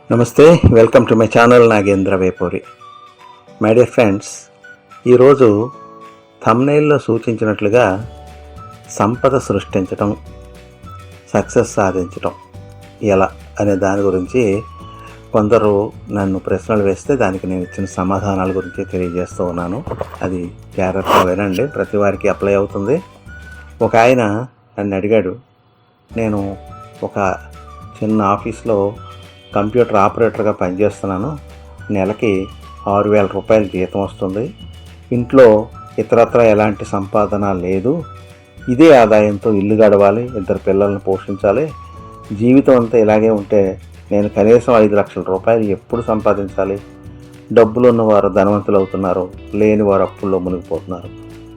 నమస్తే, welcome to my channel Nagendra Vepuri. My dear friends, ఈరోజు థంబ్నెయిల్లో సూచించినట్లుగా సంపద సృష్టించటం, సక్సెస్ సాధించటం ఎలా అనే దాని గురించి కొందరు నన్ను ప్రశ్నలు వేస్తే దానికి నేను ఇచ్చిన సమాధానాల గురించి తెలియజేస్తూ ఉన్నాను. అది జాగ్రత్తగా వినండి, ప్రతి వారికి అప్లై అవుతుంది. ఒక ఆయన నన్ను అడిగాడు, నేను ఒక చిన్న ఆఫీస్లో కంప్యూటర్ ఆపరేటర్గా పనిచేస్తున్నాను, నెలకి 6,000 రూపాయలు జీతం వస్తుంది, ఇంట్లో ఇతరత్ర ఎలాంటి సంపాదన లేదు, ఇదే ఆదాయంతో ఇల్లు గడవాలి, 2 పిల్లలను పోషించాలి, జీవితం అంతా ఇలాగే ఉంటే నేను కనీసం 5 లక్షల రూపాయలు ఎప్పుడు సంపాదించాలి? డబ్బులు ఉన్నవారు ధనవంతులు అవుతున్నారు, లేని వారు అప్పుల్లో మునిగిపోతున్నారు.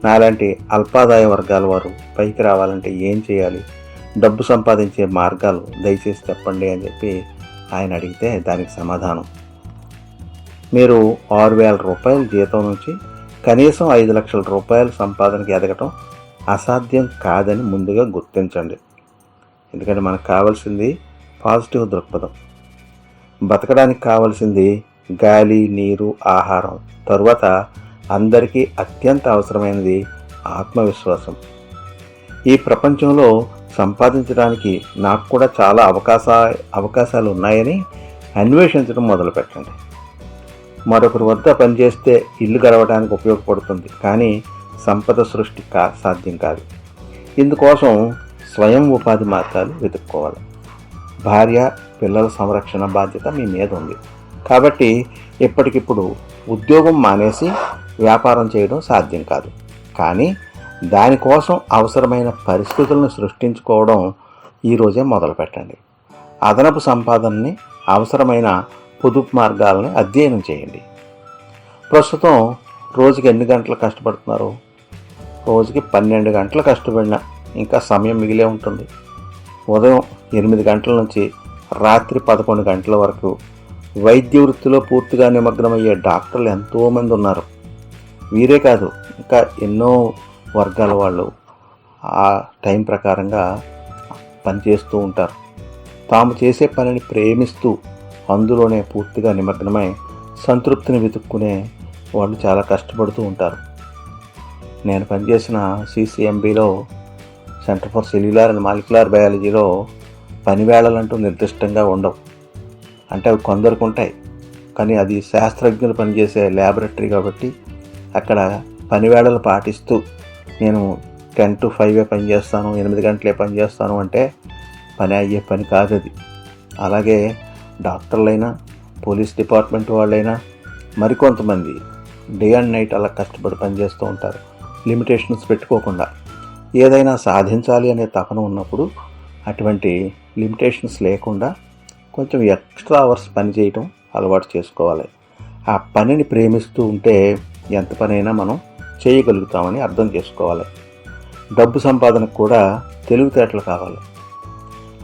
నాలాంటి అల్పాదాయ వర్గాల వారు పైకి రావాలంటే ఏం చేయాలి? డబ్బు సంపాదించే మార్గాలు దయచేసి చెప్పండి అని చెప్పి ఆయన అడిగితే దానికి సమాధానం, మీరు 6,000 రూపాయల జీతం నుంచి కనీసం 5 లక్షల రూపాయల సంపాదనకి ఎదగటం అసాధ్యం కాదని ముందుగా గుర్తించండి. ఎందుకంటే మనకు కావాల్సింది పాజిటివ్ దృక్పథం. బతకడానికి కావాల్సింది గాలి, నీరు, ఆహారం. తరువాత అందరికీ అత్యంత అవసరమైనది ఆత్మవిశ్వాసం. ఈ ప్రపంచంలో సంపాదించడానికి నాకు కూడా చాలా అవకాశాలు ఉన్నాయని అన్వేషించడం మొదలుపెట్టండి. మరొకరి వద్ద పనిచేస్తే ఇల్లు గడవడానికి ఉపయోగపడుతుంది, కానీ సంపద సృష్టి సాధ్యం కాదు. ఇందుకోసం స్వయం ఉపాధి మార్గాలు వెతుక్కోవాలి. భార్య, పిల్లల సంరక్షణ బాధ్యత మీ మీద ఉంది. కాబట్టి ఎప్పటికిప్పుడు ఉద్యోగం మానేసి వ్యాపారం చేయడం సాధ్యం కాదు, కానీ దానికోసం అవసరమైన పరిస్థితులను సృష్టించుకోవడం ఈరోజే మొదలు పెట్టండి. అదనపు సంపాదనని, అవసరమైన పొదుపు మార్గాలని అధ్యయనం చేయండి. ప్రస్తుతం రోజుకి ఎన్ని గంటలు కష్టపడుతున్నారు? రోజుకి 12 గంటలు కష్టపడినా ఇంకా సమయం మిగిలే ఉంటుంది. ఉదయం 8 గంటల నుంచి రాత్రి 11 గంటల వరకు వైద్య వృత్తిలో పూర్తిగా నిమగ్నమయ్యే డాక్టర్లు ఎంతోమంది ఉన్నారు. వీరే కాదు, ఇంకా ఎన్నో వర్గాల వాళ్ళు ఆ టైం ప్రకారంగా పనిచేస్తూ ఉంటారు. తాము చేసే పనిని ప్రేమిస్తూ అందులోనే పూర్తిగా నిమగ్నమై సంతృప్తిని వెతుక్కునే వాళ్ళు చాలా కష్టపడుతూ ఉంటారు. నేను పనిచేసిన CCMBలో, centre for cellular and molecular బయాలజీలో పనివేళలంటూ నిర్దిష్టంగా ఉండవు. అంటే అవి కొందరికి ఉంటాయి, కానీ అది శాస్త్రజ్ఞులు పనిచేసే ల్యాబొరేటరీ కాబట్టి అక్కడ పనివేళలు పాటిస్తూ నేను 10 to 5 పనిచేస్తాను, 8 గంటలే పనిచేస్తాను అంటే పని అయ్యే పని కాదు అది. అలాగే డాక్టర్లైనా, పోలీస్ డిపార్ట్మెంట్ వాళ్ళైనా, మరికొంతమంది డే అండ్ నైట్ అలా కష్టపడి పనిచేస్తూ ఉంటారు, లిమిటేషన్స్ పెట్టుకోకుండా. ఏదైనా సాధించాలి అనే తపన ఉన్నప్పుడు అటువంటి లిమిటేషన్స్ లేకుండా కొంచెం ఎక్స్ట్రా అవర్స్ పని చేయటం అలవాటు చేసుకోవాలి. ఆ పనిని ప్రేమిస్తూ ఉంటే ఎంత పనైనా మనం చేయగలుగుతామని అర్థం చేసుకోవాలి. డబ్బు సంపాదనకు కూడా తెలివితేటలు కావాలి,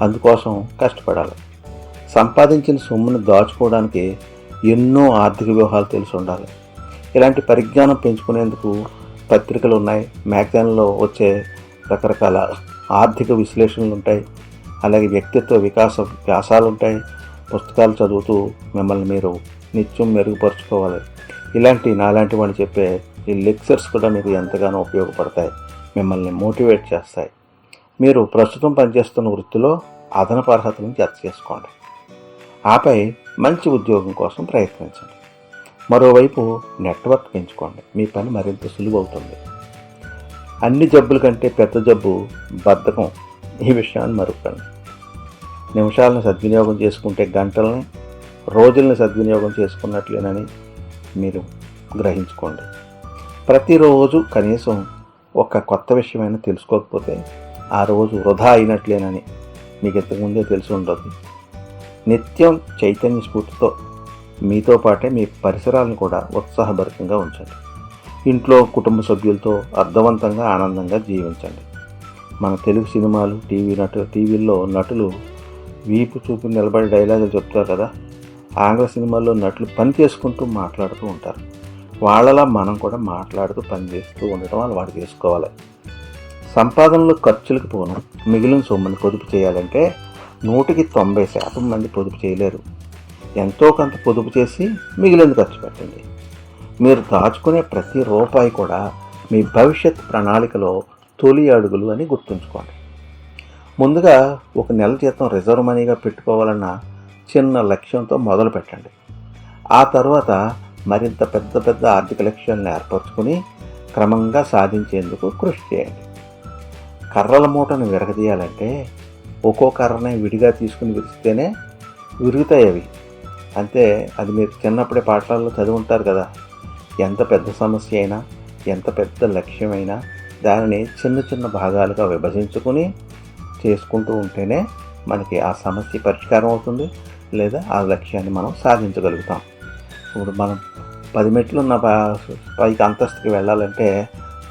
అందుకోసం కష్టపడాలి. సంపాదించిన సొమ్మును దాచుకోవడానికి ఎన్నో ఆర్థిక వ్యూహాలు తెలిసి ఉండాలి. ఇలాంటి పరిజ్ఞానం పెంచుకునేందుకు పత్రికలు ఉన్నాయి, మ్యాగజైన్లో వచ్చే రకరకాల ఆర్థిక విశ్లేషణలు ఉంటాయి, అలాగే వ్యక్తిత్వ వికాస వ్యాసాలు ఉంటాయి. పుస్తకాలు చదువుతూ మిమ్మల్ని మీరు నిత్యం మెరుగుపరుచుకోవాలి. నాలాంటి వాళ్ళు చెప్పే ఈ లెక్చర్స్ కూడా మీకు ఎంతగానో ఉపయోగపడతాయి, మిమ్మల్ని మోటివేట్ చేస్తాయి. మీరు ప్రస్తుతం పనిచేస్తున్న వృత్తిలో అదనపు అర్హతలను జత చేసుకోండి. ఆపై మంచి ఉద్యోగం కోసం ప్రయత్నించండి. మరోవైపు నెట్వర్క్ పెంచుకోండి, మీ పని మరింత సులువవుతుంది. అన్ని జబ్బుల కంటే పెద్ద జబ్బు బద్ధకం. ఈ విషయాన్ని మరుకండి. నిమిషాలను సద్వినియోగం చేసుకుంటే గంటలని, రోజుల్ని సద్వినియోగం చేసుకున్నట్లేనని మీరు గ్రహించుకోండి. ప్రతిరోజు కనీసం ఒక కొత్త విషయమైనా తెలుసుకోకపోతే ఆ రోజు వృధా అయినట్లేనని మీకు ఇంతకుముందే తెలిసి ఉండదు. నిత్యం చైతన్య స్ఫూర్తితో మీతో పాటే మీ పరిసరాలను కూడా ఉత్సాహభరితంగా ఉంచండి. ఇంట్లో కుటుంబ సభ్యులతో అర్థవంతంగా, ఆనందంగా జీవించండి. మన తెలుగు సినిమాలు, టీవీల్లో నటులు వీపు చూపి నిలబడి డైలాగులు చెప్తారు కదా. ఆంగ్ల సినిమాల్లో నటులు పని చేసుకుంటూ మాట్లాడుతూ ఉంటారు. వాళ్ళలా మనం కూడా మాట్లాడుతూ పనిచేస్తూ ఉండటం అలవాటు చేసుకోవాలి. సంపాదనలో ఖర్చులకు పోను మిగిలిన సొమ్ముని పొదుపు చేయాలంటే 100కి 90% మంది పొదుపు చేయలేరు. ఎంతో కొంత పొదుపు చేసి మిగిలింది ఖర్చు పెట్టండి. మీరు దాచుకునే ప్రతి రూపాయి కూడా మీ భవిష్యత్ ప్రణాళికలో తొలి అడుగులు అని గుర్తుంచుకోండి. ముందుగా ఒక నెల జీతం రిజర్వ్ మనీగా పెట్టుకోవాలన్న చిన్న లక్ష్యంతో మొదలు పెట్టండి. ఆ తర్వాత మరింత పెద్ద పెద్ద ఆర్థిక లక్ష్యాలను ఏర్పరచుకుని క్రమంగా సాధించేందుకు కృషి చేయండి. కర్రల మూటను విరగదీయాలంటే ఒక్కో కర్రని విడిగా తీసుకుని విరిస్తేనే విరుగుతాయి అవి. అంతే, అది మీరు చిన్నప్పుడే పాఠశాలలో చదివి ఉంటారు కదా. ఎంత పెద్ద సమస్య అయినా, ఎంత పెద్ద లక్ష్యమైనా దానిని చిన్న చిన్న భాగాలుగా విభజించుకుని చేసుకుంటూ ఉంటేనే మనకి ఆ సమస్య పరిష్కారం అవుతుంది, లేదా ఆ లక్ష్యాన్ని మనం సాధించగలుగుతాం. ఇప్పుడు మనం 10 మెట్లు ఉన్న పైకి అంతస్తుకి వెళ్ళాలంటే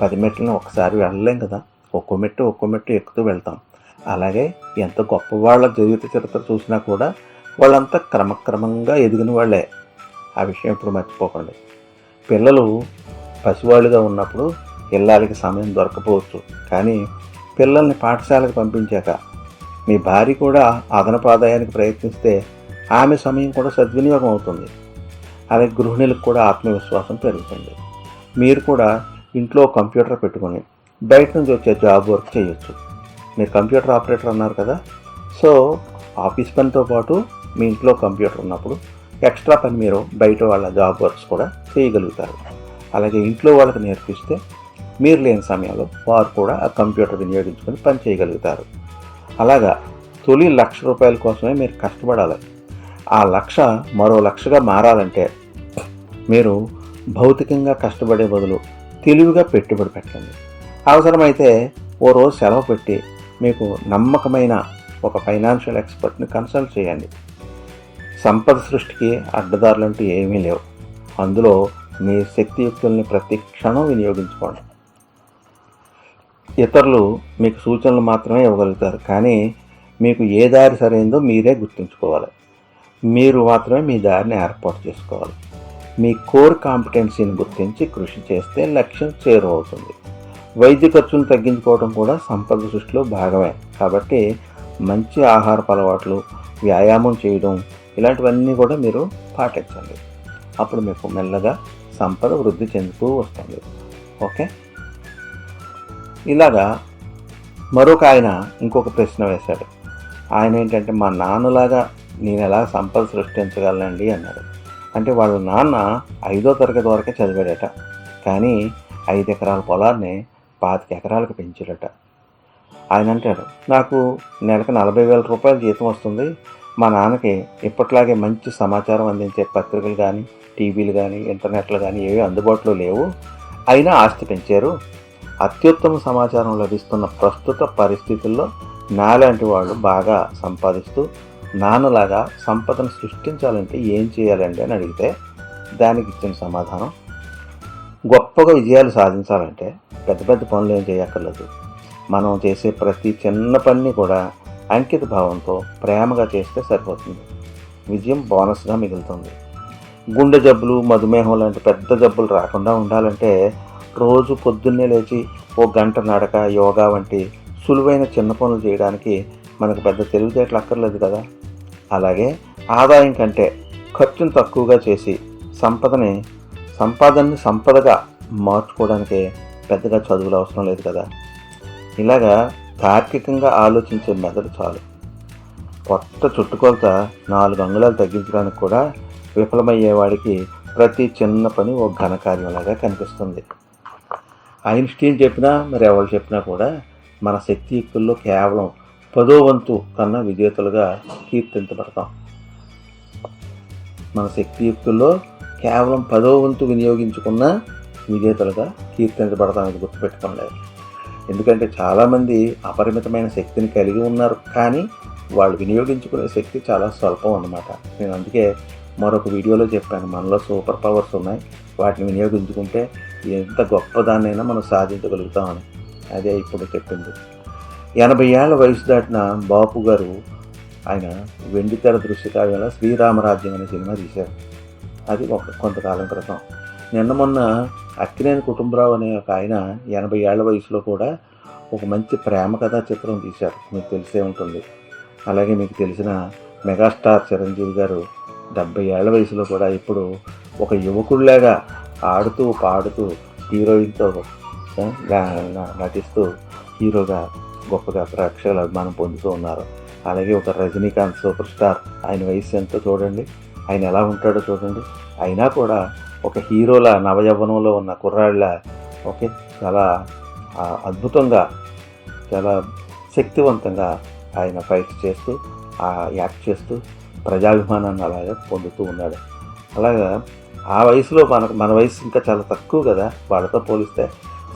10 మెట్లను ఒకసారి వెళ్ళలేం కదా. ఒక్కో మెట్టు ఎక్కుతూ వెళ్తాం. అలాగే ఎంత గొప్ప వాళ్ళ జీవిత చరిత్ర చూసినా కూడా వాళ్ళంతా క్రమక్రమంగా ఎదిగిన వాళ్ళే. ఆ విషయం ఇప్పుడు మర్చిపోకండి. పిల్లలు పసివాళ్ళుగా ఉన్నప్పుడు ఇల్లాలకి సమయం దొరకపోవచ్చు, కానీ పిల్లల్ని పాఠశాలకు పంపించాక మీ భార్య కూడా అదనపు ఆదాయానికి ప్రయత్నిస్తే ఆమె సమయం కూడా సద్వినియోగం అవుతుంది. అలాగే గృహిణులకు కూడా ఆత్మవిశ్వాసం పెరుగుతుంది. మీరు కూడా ఇంట్లో కంప్యూటర్ పెట్టుకొని బయట నుంచి వచ్చే జాబ్ వర్క్ చేయొచ్చు. మీరు కంప్యూటర్ ఆపరేటర్ అన్నారు కదా, సో ఆఫీస్ పనితో పాటు మీ ఇంట్లో కంప్యూటర్ ఉన్నప్పుడు ఎక్స్ట్రా పని మీరు బయట వాళ్ళ జాబ్ వర్క్స్ కూడా చేయగలుగుతారు. అలాగే ఇంట్లో వాళ్ళకి నేర్పిస్తే మీరు లేని సమయంలో వారు కూడా ఆ కంప్యూటర్ వినియోగించుకొని పని చేయగలుగుతారు. అలాగా తొలి ₹1,00,000 కోసమే మీరు కష్టపడాలి. ఆ లక్ష మరో లక్షగా మారాలంటే మీరు భౌతికంగా కష్టపడే బదులు తెలివిగా పెట్టుబడి పెట్టండి. అవసరమైతే ఓ రోజు సెలవు పెట్టి మీకు నమ్మకమైన ఒక ఫైనాన్షియల్ ఎక్స్పర్ట్ని కన్సల్ట్ చేయండి. సంపద సృష్టికి అడ్డదారులంటూ ఏమీ లేవు. అందులో మీ శక్తియుక్తుల్ని ప్రతి క్షణం వినియోగించుకోండి. ఇతరులు మీకు సూచనలు మాత్రమే ఇవ్వగలుగుతారు, కానీ మీకు ఏ దారి సరైందో మీరే గుర్తుంచుకోవాలి. మీరు మాత్రమే మీ దారిని ఏర్పాటు చేసుకోవాలి. మీ కోర్ కాంపిటెన్సీని గుర్తించి కృషి చేస్తే లక్ష్యం చేరువవుతుంది. వైద్య ఖర్చును తగ్గించుకోవడం కూడా సంపద సృష్టిలో భాగమే. కాబట్టి మంచి ఆహారపు అలవాట్లు, వ్యాయామం చేయడం, ఇలాంటివన్నీ కూడా మీరు పాటించండి. అప్పుడు మీకు మెల్లగా సంపద వృద్ధి చెందుతూ వస్తుంది. ఓకే, ఇలాగా మరొక ఆయన ఇంకొక ప్రశ్న వేశాడు. ఆయన ఏంటంటే, మా నాన్నలాగా నేను ఎలా సంపద సృష్టించగలనండి అన్నాడు. అంటే వాళ్ళ నాన్న 5వ తరగతి వరకే చదివాడట, కానీ 5 ఎకరాల పొలాన్ని 25 ఎకరాలకు పెంచాడట. ఆయన అంటాడు, నాకు నెలకు ₹40,000 జీతం వస్తుంది. మా నాన్నకి ఇప్పట్లాగే మంచి సమాచారం అందించే పత్రికలు కానీ, టీవీలు కానీ, ఇంటర్నెట్లు కానీ ఏవి అందుబాటులో లేవు. అయినా ఆస్తి పెంచారు. అత్యుత్తమ సమాచారం లభిస్తున్న ప్రస్తుత పరిస్థితుల్లో నాలాంటి వాళ్ళు బాగా సంపాదిస్తూ నాన్నలాగా సంపదను సృష్టించాలంటే ఏం చేయాలండి అని అడిగితే దానికి ఇచ్చిన సమాధానం, గొప్పగా విజయాలు సాధించాలంటే పెద్ద పెద్ద పనులు ఏం చేయక్కర్లేదు. మనం చేసే ప్రతి చిన్న పని కూడా అంకిత భావంతో ప్రేమగా చేస్తే సరిపోతుంది. విజయం బోనస్గా మిగులుతుంది. గుండె జబ్బులు, మధుమేహం లాంటి పెద్ద జబ్బులు రాకుండా ఉండాలంటే రోజు పొద్దున్నే లేచి 1 గంట నడక, యోగా వంటి సులువైన చిన్న పనులు చేయడానికి మనకు పెద్ద తెలివితేటలు అక్కర్లేదు కదా. అలాగే ఆదాయం కంటే ఖర్చును తక్కువగా చేసి సంపాదనని సంపదగా మార్చుకోవడానికి పెద్దగా చదువులు అవసరం లేదు కదా. ఇలాగా తార్కికంగా ఆలోచించే మెదడు చాలు. కొత్త చుట్టుకొలత 4 అంగుళాలు తగ్గించడానికి కూడా విఫలమయ్యేవాడికి ప్రతి చిన్న పని ఓ ఘనకార్యంలాగా కనిపిస్తుంది. ఐన్స్టీన్ చెప్పినా మరి ఎవరు చెప్పినా కూడా మన శక్తియుక్తుల్లో కేవలం 10వ వంతు కన్నా విజేతలుగా కీర్తించబడతాం. మన శక్తియుక్తుల్లో కేవలం 10వ వంతు వినియోగించుకున్న విజేతలుగా కీర్తించబడతామని గుర్తుపెట్టుకోండి. ఎందుకంటే చాలామంది అపరిమితమైన శక్తిని కలిగి ఉన్నారు, కానీ వాళ్ళు వినియోగించుకునే శక్తి చాలా స్వల్పం అన్నమాట. నేను అందుకే మరొక వీడియోలో చెప్పాను, మనలో సూపర్ పవర్స్ ఉన్నాయి, వాటిని వినియోగించుకుంటే ఎంత గొప్పదాన్నైనా మనం సాధించగలుగుతామని. అదే ఇప్పుడు చెప్పింది. 80 ఏళ్ల వయసు దాటిన బాపు గారు ఆయన వెండితెర దృశ్య కావ్యంలో శ్రీరామరాజ్యం అనే సినిమా తీశారు. అది కొంతకాలం క్రితం. నిన్న మొన్న అక్కినేని కుటుంబరావు అనే ఒక ఆయన 80 ఏళ్ల వయసులో కూడా ఒక మంచి ప్రేమ కథా చిత్రం తీశారు, మీకు తెలిసే ఉంటుంది. అలాగే మీకు తెలిసిన మెగాస్టార్ చిరంజీవి గారు 70 ఏళ్ల వయసులో కూడా ఇప్పుడు ఒక యువకుడిలాగా ఆడుతూ పాడుతూ హీరోయిన్తో నటిస్తూ హీరోగా గొప్పగా ప్రేక్షకుల అభిమానం పొందుతూ ఉన్నారు. అలాగే ఒక రజనీకాంత్ సూపర్ స్టార్, ఆయన వయసు ఎంతో చూడండి, ఆయన ఎలా ఉంటాడో చూడండి. అయినా కూడా ఒక హీరోల నవయవ్వనంలో ఉన్న కుర్రాళ్ళ చాలా అద్భుతంగా, చాలా శక్తివంతంగా ఆయన ఫైట్ చేస్తూ యాక్ట్ చేస్తూ ప్రజాభిమానాన్ని అలాగే పొందుతూ ఉన్నాడు. అలాగా ఆ వయసులో మన వయసు ఇంకా చాలా తక్కువ కదా, వాళ్ళతో పోలిస్తే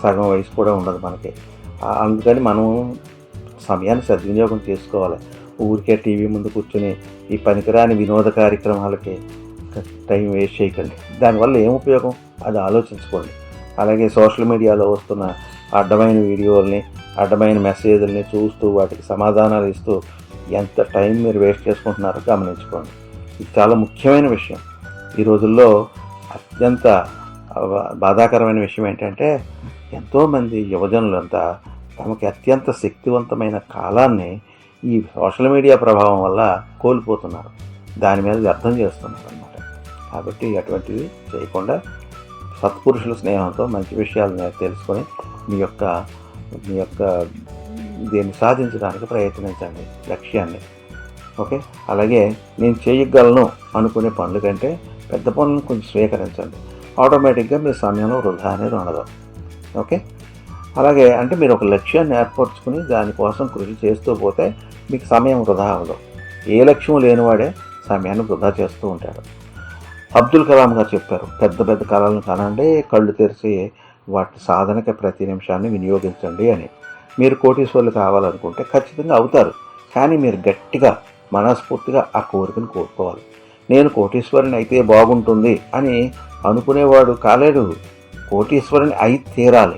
సగం వయసు కూడా ఉండదు మనకి. అందుకని మనం సమయాన్ని సద్వినియోగం చేసుకోవాలి. ఊరికే టీవీ ముందు కూర్చొని ఈ పనికిరాని వినోద కార్యక్రమాలకి టైం వేస్ట్ చేయకండి. దానివల్ల ఏం ఉపయోగం అది ఆలోచించుకోండి. అలాగే సోషల్ మీడియాలో వస్తున్న అడ్డమైన వీడియోల్ని, అడ్డమైన మెసేజ్ల్ని చూస్తూ వాటికి సమాధానాలు ఇస్తూ ఎంత టైం మీరు వేస్ట్ చేసుకుంటున్నారో గమనించుకోండి. ఇది చాలా ముఖ్యమైన విషయం. ఈ రోజుల్లో అత్యంత బాధాకరమైన విషయం ఏంటంటే, ఎంతోమంది యువజనులంతా తమకి అత్యంత శక్తివంతమైన కాలాన్ని ఈ సోషల్ మీడియా ప్రభావం వల్ల కోల్పోతున్నారు. దాని మీద వ్యర్థం చేస్తున్నారు అన్నమాట. కాబట్టి అటువంటివి చేయకుండా సత్పురుషుల స్నేహంతో మంచి విషయాలను తెలుసుకొని మీ యొక్క దీన్ని సాధించడానికి ప్రయత్నించండి లక్ష్యాన్ని. అలాగే నేను చేయగలను అనుకునే పనుల కంటే పెద్ద పనులను కొంచెం స్వీకరించండి. ఆటోమేటిక్గా మీ సమయంలో వృధా అనేది ఉండదు. అలాగే అంటే మీరు ఒక లక్ష్యాన్ని ఏర్పరచుకుని దానికోసం కృషి చేస్తూ పోతే మీకు సమయం వృధా అవ్వదు. ఏ లక్ష్యం లేనివాడే సమయాన్ని వృధా చేస్తూ ఉంటాడు. అబ్దుల్ కలాం గారు చెప్పారు, పెద్ద పెద్ద కళలను కనండి, కళ్ళు తెరిచి వాటి సాధనకి ప్రతి నిమిషాన్ని వినియోగించండి అని. మీరు కోటీశ్వర్లు కావాలనుకుంటే ఖచ్చితంగా అవుతారు. కానీ మీరు గట్టిగా మనస్ఫూర్తిగా ఆ కోరికను కోరుకోవాలి. నేను కోటీశ్వరుని అయితే బాగుంటుంది అని అనుకునేవాడు కాలేడు. కోటీశ్వరుని అయి తీరాలి,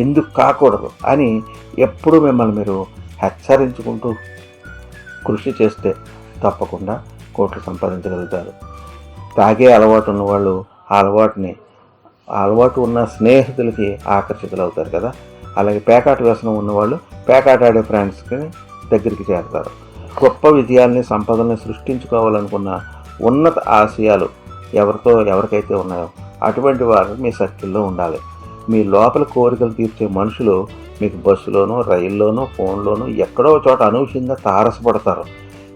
ఎందుకు కాకూడదు అని ఎప్పుడు మిమ్మల్ని మీరు హెచ్చరించుకుంటూ కృషి చేస్తే తప్పకుండా కోట్లు సంపాదించగలుగుతారు. తాగే అలవాటు ఉన్నవాళ్ళు ఆ అలవాటు ఉన్న స్నేహితులకి ఆకర్షితులు అవుతారు కదా. అలాగే పేకాట వ్యసనం ఉన్నవాళ్ళు పేకాట ఆడే ఫ్రెండ్స్కి దగ్గరికి చేరతారు. గొప్ప విజయాల్ని, సంపదల్ని సృష్టించుకోవాలనుకున్న ఉన్నత ఆశయాలు ఎవరికైతే ఉన్నాయో అటువంటి వారు మీ సర్కిల్లో ఉండాలి. మీ లోపల కోరికలు తీర్చే మనుషులు మీకు బస్సులోనో, రైల్లోనో, ఫోన్లోనో ఎక్కడో చోట అనూహ్యంగా తారసపడతారు.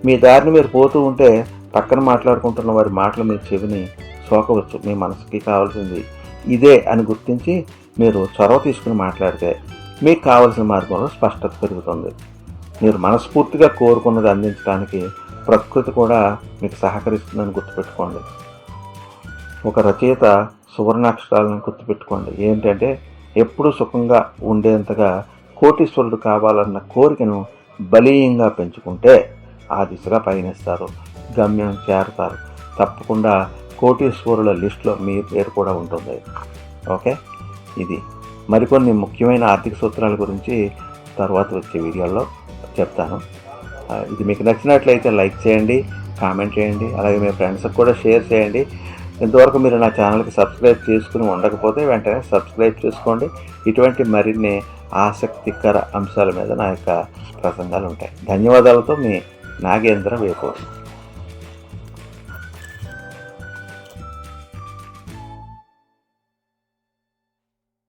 మీ దారిని మీరు పోతూ ఉంటే పక్కన మాట్లాడుకుంటున్న వారి మాటలు మీ చెవిని సోకవచ్చు. మీ మనసుకి కావాల్సింది ఇదే అని గుర్తించి మీరు చొరవ తీసుకుని మాట్లాడితే మీకు కావలసిన మార్గంలో స్పష్టత పెరుగుతుంది. మీరు మనస్ఫూర్తిగా కోరుకున్నది అందించడానికి ప్రకృతి కూడా మీకు సహకరిస్తుందని గుర్తుపెట్టుకోండి. ఒక రచయిత సువర్ణాక్షరాలను గుర్తుపెట్టుకోండి. ఏంటంటే, ఎప్పుడూ సుఖంగా ఉండేంతగా కోటీశ్వరుడు కావాలన్న కోరికను బలీయంగా పెంచుకుంటే ఆ దిశగా పయనిస్తారు, గమ్యం చేరుతారు. తప్పకుండా కోటీశ్వరుల లిస్టులో మీ పేరు కూడా ఉంటుంది. ఇది మరికొన్ని ముఖ్యమైన ఆర్థిక సూత్రాల గురించి తర్వాత వచ్చే వీడియోలో చెప్తాను. ఇది మీకు నచ్చినట్లయితే లైక్ చేయండి, కామెంట్ చేయండి, అలాగే మీ ఫ్రెండ్స్కి కూడా షేర్ చేయండి. ఇంతవరకు మీరు నా ఛానల్కి సబ్స్క్రైబ్ చేసుకుని ఉండకపోతే వెంటనే సబ్స్క్రైబ్ చేసుకోండి. ఇటువంటి మరిన్ని ఆసక్తికర అంశాల మీద నా యొక్క ప్రసంగాలు ఉంటాయి. ధన్యవాదాలతో మీ నాగేంద్ర వేపూరి.